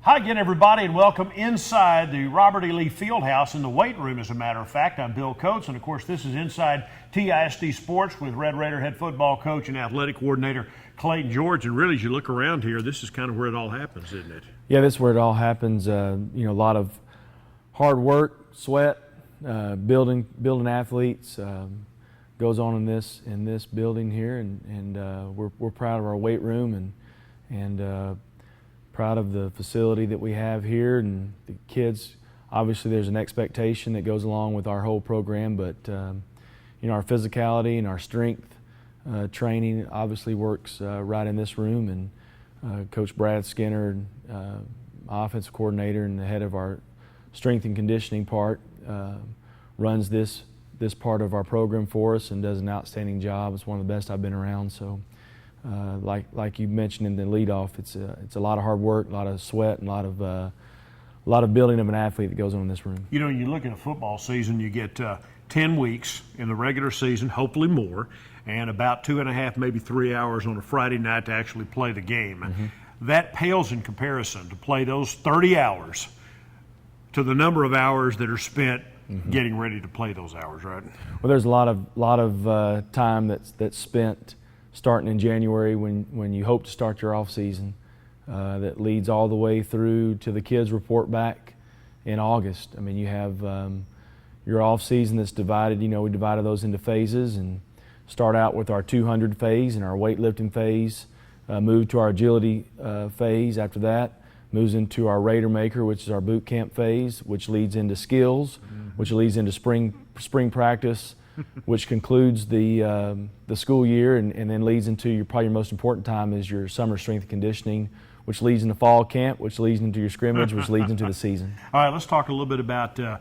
Hi again, everybody, and welcome inside the Robert E. Lee Fieldhouse in the weight room, as a matter of fact. I'm Bill Coates, and of course, this is Inside TISD Sports with Red Raider head football coach and athletic coordinator Clayton George. And really, as you look around here, this is kind of where it all happens, isn't it? Yeah, this is where it all happens. A lot of hard work, sweat, building athletes goes on in this building here, and we're proud of our weight room and proud of the facility that we have here and the kids. Obviously, there's an expectation that goes along with our whole program, but our physicality and our strength training obviously works right in this room. And Coach Brad Skinner, offensive coordinator and the head of our strength and conditioning part, runs this part of our program for us and does an outstanding job. It's one of the best I've been around. So. Like you mentioned in the leadoff, it's a lot of hard work, a lot of sweat, and a lot of building of an athlete that goes on in this room. You know, when you look at a football season, you get 10 weeks in the regular season, hopefully more, and about 2.5, maybe 3 hours on a Friday night to actually play the game. Mm-hmm. That pales in comparison to play those 30 hours to the number of hours that are spent getting ready to play those hours, right? Well, there's a lot of time that's spent starting in January when you hope to start your off season, that leads all the way through to the kids report back in August. I mean, you have your off season that's divided. We divided those into phases and start out with our 200 phase and our weightlifting phase, move to our agility phase. After that, moves into our Raider Maker, which is our boot camp phase, which leads into skills, which leads into spring practice, which concludes the school year and then leads into probably your most important time is your summer strength and conditioning, which leads into fall camp, which leads into your scrimmage, which leads into the season. All right, let's talk a little bit about the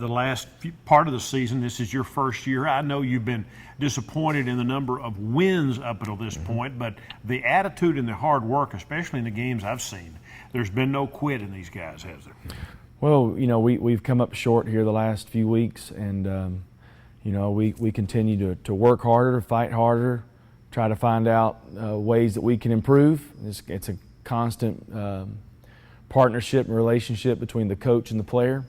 last part of the season. This is your first year. I know you've been disappointed in the number of wins up until this point, but the attitude and the hard work, especially in the games I've seen, there's been no quit in these guys, has there? Well, we've come up short here the last few weeks, and we continue to work harder, fight harder, try to find out ways that we can improve. It's a constant partnership and relationship between the coach and the player,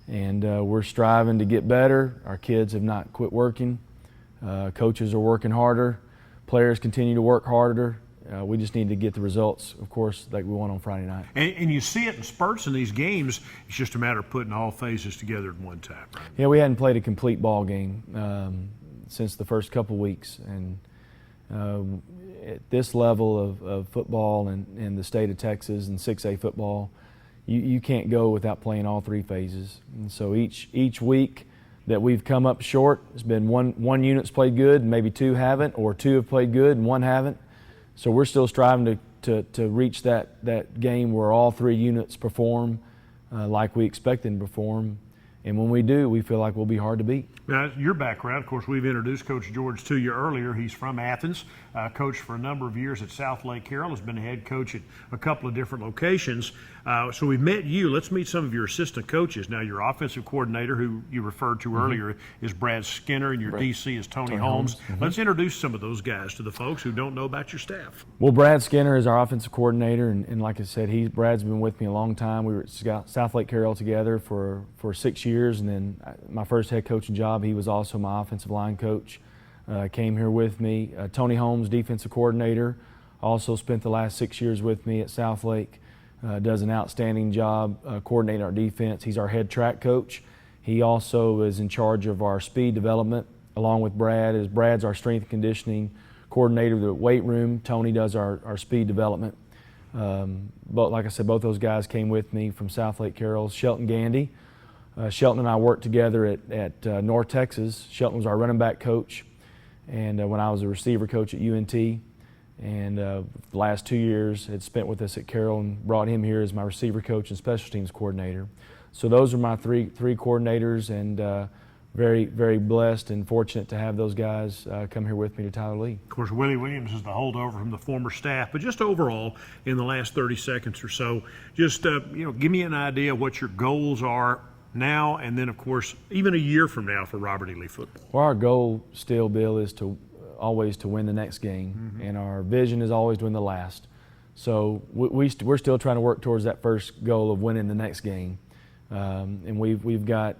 and we're striving to get better. Our kids have not quit working. Coaches are working harder. Players continue to work harder. We just need to get the results, of course, like we want on Friday night. And you see it in spurts in these games. It's just a matter of putting all phases together at one time, right? Yeah, we hadn't played a complete ball game since the first couple weeks. And at this level of football in the state of Texas and 6A football, you can't go without playing all three phases. And so each week that we've come up short, it's been one unit's played good and maybe two haven't, or two have played good and one haven't. So we're still striving to reach that game where all three units perform like we expect them to perform. And when we do, we feel like we'll be hard to beat. Now, your background, of course, we've introduced Coach George to you earlier. He's from Athens, coached for a number of years at South Lake Carroll, has been a head coach at a couple of different locations. So we've met you. Let's meet some of your assistant coaches. Now, your offensive coordinator, who you referred to earlier, is Brad Skinner, and your DC is Tony Holmes. Let's introduce some of those guys to the folks who don't know about your staff. Well, Brad Skinner is our offensive coordinator, and like I said, Brad's been with me a long time. We were at South Lake Carroll together for 6 years, and then my first head coaching job, he was also my offensive line coach. Came here with me. Tony Holmes, defensive coordinator, also spent the last 6 years with me at South Lake. Does an outstanding job coordinating our defense. He's our head track coach. He also is in charge of our speed development, along with Brad. Brad's our strength and conditioning coordinator of the weight room. Tony does our speed development. But like I said, both those guys came with me from South Lake Carroll. Shelton Gandy. Shelton and I worked together at North Texas. Shelton was our running back coach, and when I was a receiver coach at UNT. And the last 2 years had spent with us at Carroll, and brought him here as my receiver coach and special teams coordinator. So those are my three coordinators, and very, very blessed and fortunate to have those guys come here with me to Tyler Lee. Of course, Willie Williams is the holdover from the former staff, but just overall in the last 30 seconds or so, just give me an idea of what your goals are now, and then of course even a year from now for Robert E. Lee football. Well, our goal still, Bill, is to always to win the next game, and our vision is always to win the last. So we're still trying to work towards that first goal of winning the next game, and we've got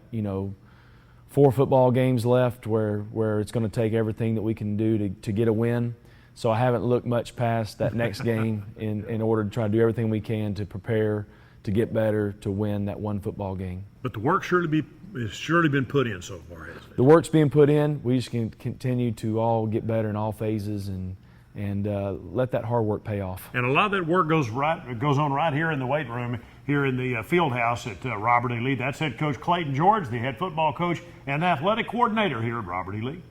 4 football games left where it's going to take everything that we can do to get a win. So I haven't looked much past that next game in order to try to do everything we can to prepare to get better to win that one football game. But the work has surely been put in so far, hasn't it? The work's being put in. We just can continue to all get better in all phases and let that hard work pay off. And a lot of that work goes on right here in the weight room, here in the field house at Robert E. Lee. That's head coach Clayton George, the head football coach and athletic coordinator here at Robert E. Lee.